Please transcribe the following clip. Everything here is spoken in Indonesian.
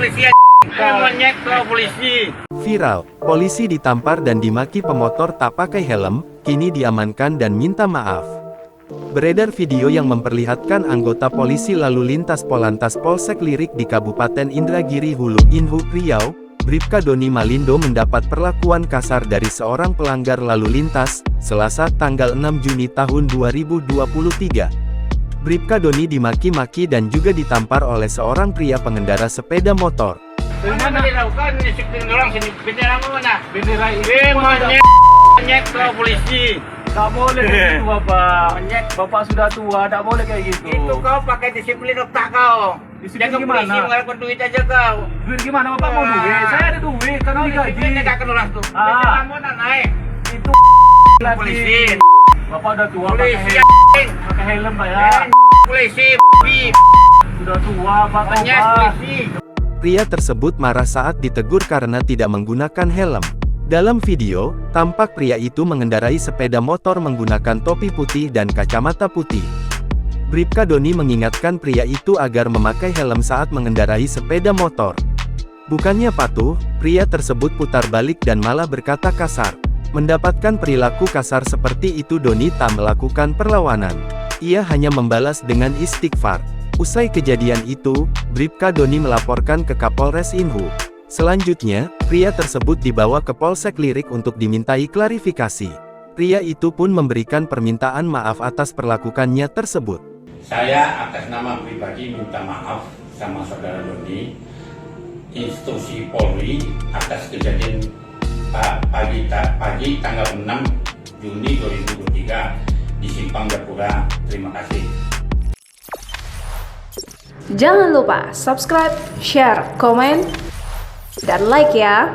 polisi monyet ke polisi. Viral, polisi ditampar dan dimaki pemotor tak pakai helm, kini diamankan dan minta maaf. Beredar video yang memperlihatkan anggota polisi lalu lintas Polantas Polsek Lirik di Kabupaten Indragiri Hulu, Inhu, Riau, Bribka Doni Malindo mendapat perlakuan kasar dari seorang pelanggar lalu lintas, Selasa tanggal 6 Juni tahun 2023. Bribka Doni dimaki-maki dan juga ditampar oleh seorang pria pengendara sepeda motor. Mana dilakukan disiplin orang sini bendera mana? Bendera Monyet ke polisi. Tak boleh begitu Bapak. Bapak sudah tua, tak boleh kayak gitu. Itu kau pakai disiplin otak kau. Disiplin Jaga gimana? polisi mengharapkan duit aja kau. Duit gimana Bapak mau duit? Saya ada duit, kan Kau digaji. disiplin negakkan orang tuh. Ah. Bendera mana naik? Itu lagi. Polisi. Bapak udah tua, Polisi. pakai helm Pak ya. Polisi. Sudah tua Pak. Monyet polisi. Pria tersebut marah saat ditegur karena tidak menggunakan helm. Dalam video, tampak pria itu mengendarai sepeda motor menggunakan topi putih dan kacamata putih. Bribka Doni mengingatkan pria itu agar memakai helm saat mengendarai sepeda motor. Bukannya patuh, pria tersebut putar balik dan malah berkata kasar. Mendapatkan perilaku kasar seperti itu Doni tak melakukan perlawanan. Ia hanya membalas dengan istighfar. Usai kejadian itu, Bribka Doni melaporkan ke Kapolres Inhu. Selanjutnya, pria tersebut dibawa ke Polsek Lirik untuk dimintai klarifikasi. Pria itu pun memberikan permintaan maaf atas perlakukannya tersebut. Saya atas nama pribadi minta maaf sama saudara Doni, institusi Polri atas kejadian pagi tanggal 6 Juni 2023 di Simpang Gapura. Terima kasih. Jangan lupa subscribe, share, komen, dan like ya.